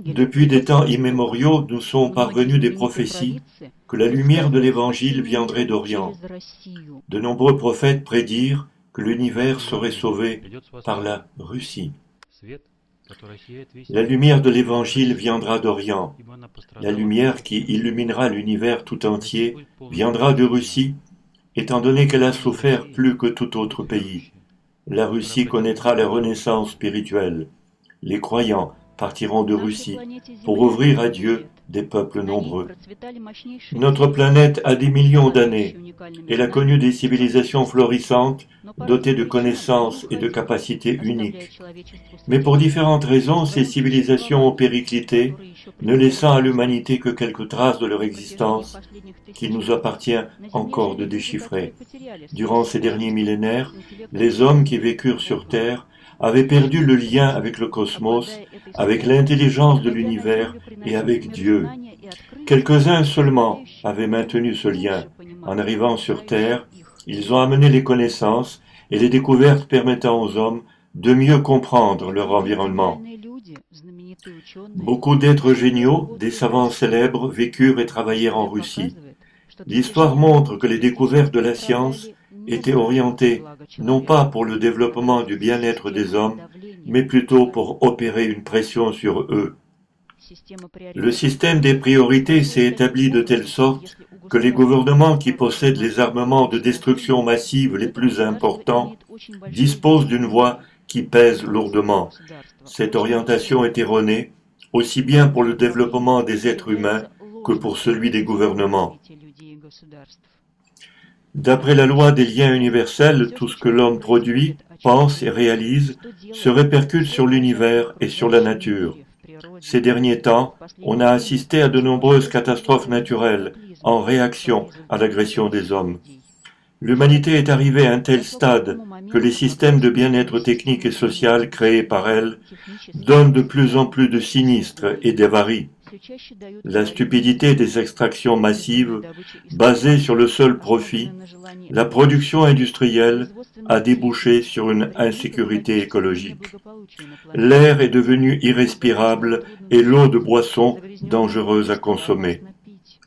Depuis des temps immémoriaux, nous sont parvenus des prophéties que la lumière de l'Évangile viendrait d'Orient. De nombreux prophètes prédirent que l'univers serait sauvé par la Russie. La lumière de l'Évangile viendra d'Orient. La lumière qui illuminera l'univers tout entier viendra de Russie, étant donné qu'elle a souffert plus que tout autre pays. La Russie connaîtra la renaissance spirituelle. Les croyants partiront de Russie pour ouvrir à Dieu des peuples nombreux. Notre planète a des millions d'années. Elle a connu des civilisations florissantes, dotées de connaissances et de capacités uniques. Mais pour différentes raisons, ces civilisations ont périclité, ne laissant à l'humanité que quelques traces de leur existence qu'il nous appartient encore de déchiffrer. Durant ces derniers millénaires, les hommes qui vécurent sur Terre avaient perdu le lien avec le cosmos, avec l'intelligence de l'univers et avec Dieu. Quelques-uns seulement avaient maintenu ce lien. En arrivant sur Terre, ils ont amené les connaissances et les découvertes permettant aux hommes de mieux comprendre leur environnement. Beaucoup d'êtres géniaux, des savants célèbres, vécurent et travaillèrent en Russie. L'histoire montre que les découvertes de la science étaient orientées non pas pour le développement du bien-être des hommes, mais plutôt pour opérer une pression sur eux. Le système des priorités s'est établi de telle sorte que les gouvernements qui possèdent les armements de destruction massive les plus importants disposent d'une voix qui pèse lourdement. Cette orientation est erronée, aussi bien pour le développement des êtres humains que pour celui des gouvernements. D'après la loi des liens universels, tout ce que l'homme produit, pense et réalise se répercute sur l'univers et sur la nature. Ces derniers temps, on a assisté à de nombreuses catastrophes naturelles en réaction à l'agression des hommes. L'humanité est arrivée à un tel stade que les systèmes de bien-être technique et social créés par elle donnent de plus en plus de sinistres et d'avaries. La stupidité des extractions massives, basées sur le seul profit, la production industrielle a débouché sur une insécurité écologique. L'air est devenu irrespirable et l'eau de boisson dangereuse à consommer.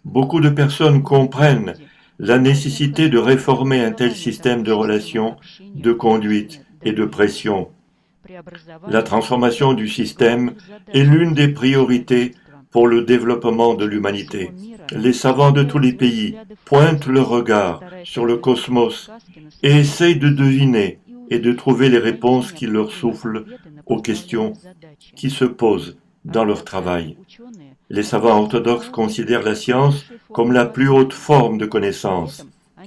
Beaucoup de personnes comprennent la nécessité de réformer un tel système de relations, de conduite et de pression. La transformation du système est l'une des priorités pour le développement de l'humanité. Les savants de tous les pays pointent leur regard sur le cosmos et essayent de deviner et de trouver les réponses qui leur soufflent aux questions qui se posent dans leur travail. Les savants orthodoxes considèrent la science comme la plus haute forme de connaissance.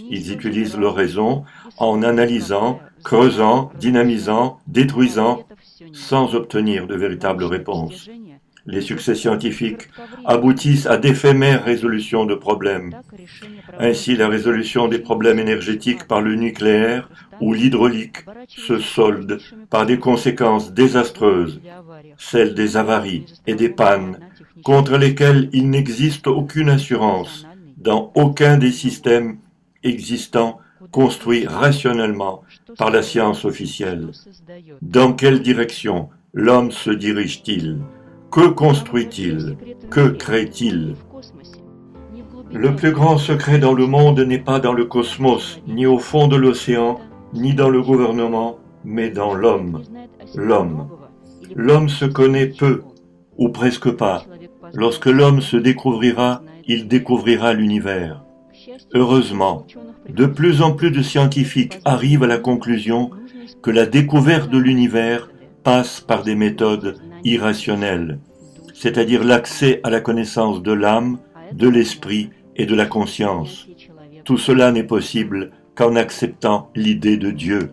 Ils utilisent leur raison en analysant, creusant, dynamisant, détruisant, sans obtenir de véritables réponses. Les succès scientifiques aboutissent à d'éphémères résolutions de problèmes. Ainsi, la résolution des problèmes énergétiques par le nucléaire ou l'hydraulique se solde par des conséquences désastreuses, celles des avaries et des pannes, contre lesquelles il n'existe aucune assurance dans aucun des systèmes existants construits rationnellement par la science officielle. Dans quelle direction l'homme se dirige-t-il? Que construit-il? Que crée-t-il? Le plus grand secret dans le monde n'est pas dans le cosmos, ni au fond de l'océan, ni dans le gouvernement, mais dans l'homme. L'homme. L'homme se connaît peu, ou presque pas. Lorsque l'homme se découvrira, il découvrira l'univers. Heureusement, de plus en plus de scientifiques arrivent à la conclusion que la découverte de l'univers passe par des méthodes irrationnelles, c'est-à-dire l'accès à la connaissance de l'âme, de l'esprit et de la conscience. Tout cela n'est possible qu'en acceptant l'idée de Dieu.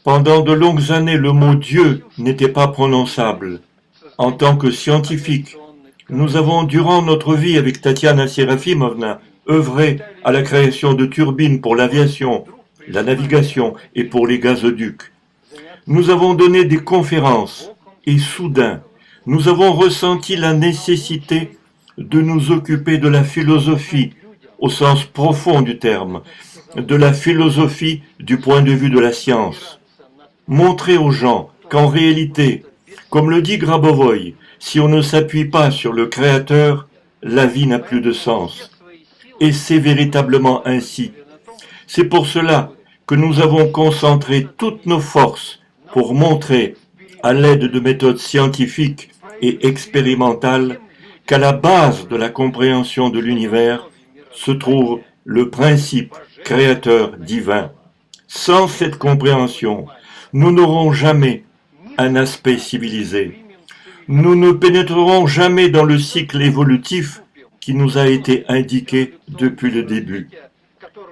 Pendant de longues années, le mot Dieu n'était pas prononçable. En tant que scientifiques, nous avons, durant notre vie avec Tatiana Serafimovna, œuvré à la création de turbines pour l'aviation, la navigation et pour les gazoducs. Nous avons donné des conférences et soudain, Nous avons ressenti la nécessité de nous occuper de la philosophie, au sens profond du terme, de la philosophie du point de vue de la science. Montrer aux gens qu'en réalité, comme le dit Grabovoi, si on ne s'appuie pas sur le Créateur, la vie n'a plus de sens. Et c'est véritablement ainsi. C'est pour cela que nous avons concentré toutes nos forces pour montrer, à l'aide de méthodes scientifiques et expérimentales, qu'à la base de la compréhension de l'univers se trouve le principe créateur divin. Sans cette compréhension, nous n'aurons jamais un aspect civilisé. Nous ne pénétrerons jamais dans le cycle évolutif qui nous a été indiqué depuis le début.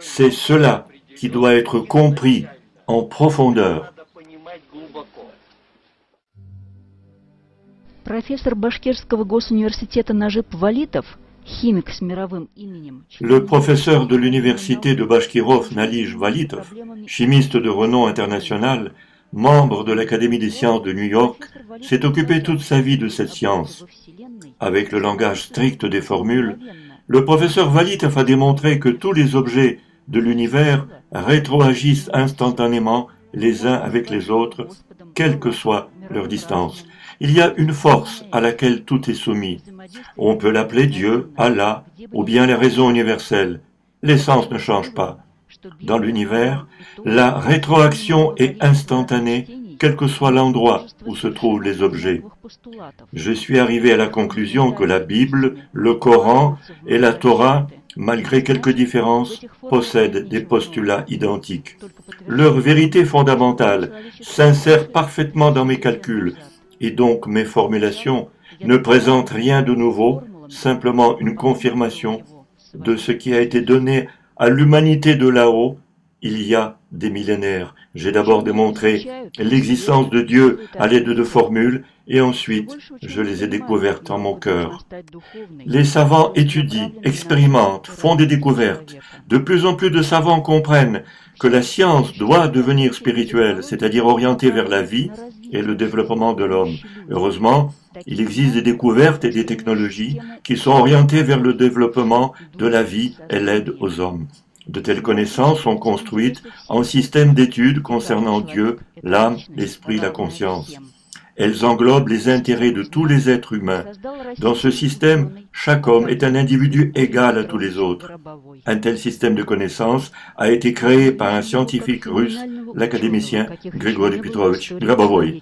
C'est cela qui doit être compris en profondeur. Профессор Башкирского госуниверситета Нажип Валитов, химик с мировым именем. Le professeur de l'université de Bashkirov Nalij Valitov, chimiste de renom international, membre de l'Académie des sciences de New York, s'est occupé toute sa vie de cette science. Avec le langage strict des formules, le professeur Valitov a démontré que tous les objets de l'univers rétroagissent instantanément les uns avec les autres, quelle que soit leur distance. Il y a une force à laquelle tout est soumis. On peut l'appeler Dieu, Allah, ou bien la raison universelle. L'essence ne change pas. Dans l'univers, la rétroaction est instantanée, quel que soit l'endroit où se trouvent les objets. Je suis arrivé à la conclusion que la Bible, le Coran et la Torah, malgré quelques différences, possèdent des postulats identiques. Leur vérité fondamentale s'insère parfaitement dans mes calculs, et donc mes formulations ne présentent rien de nouveau, simplement une confirmation de ce qui a été donné à l'humanité de là-haut il y a des millénaires. J'ai d'abord démontré l'existence de Dieu à l'aide de formules, et ensuite je les ai découvertes en mon cœur. Les savants étudient, expérimentent, font des découvertes. De plus en plus de savants comprennent que la science doit devenir spirituelle, c'est-à-dire orientée vers la vie et le développement de l'homme. Heureusement, il existe des découvertes et des technologies qui sont orientées vers le développement de la vie et l'aide aux hommes. De telles connaissances sont construites en système d'études concernant Dieu, l'âme, l'esprit, la conscience. Elles englobent les intérêts de tous les êtres humains. Dans ce système, chaque homme est un individu égal à tous les autres. Un tel système de connaissances a été créé par un scientifique russe, l'académicien Grigory Petrovich Grabovoi.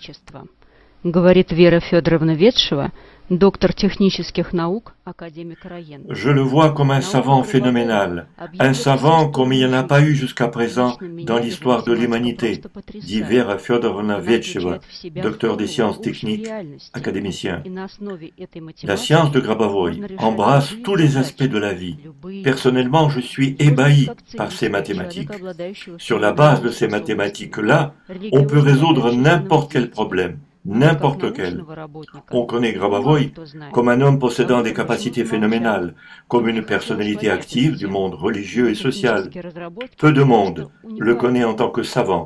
Говорит Вера Федоровна Ветшева, доктор технических наук, академик Раен. Je le vois comme un savant phénoménal, un savant comme il n'y en a pas eu jusqu'à présent dans l'histoire de l'humanité, dit Vera Fyodorovna Vetcheva, docteur des sciences techniques, académicien. La science de Grabovoi embrasse tous les aspects de la vie. Personnellement, je suis ébahi par ces mathématiques. Sur la base de ces mathématiques-là, on peut résoudre n'importe quel problème. N'importe lequel. On connaît Grabovoi comme un homme possédant des capacités phénoménales, comme une personnalité active du monde religieux et social. Peu de monde le connaît en tant que savant,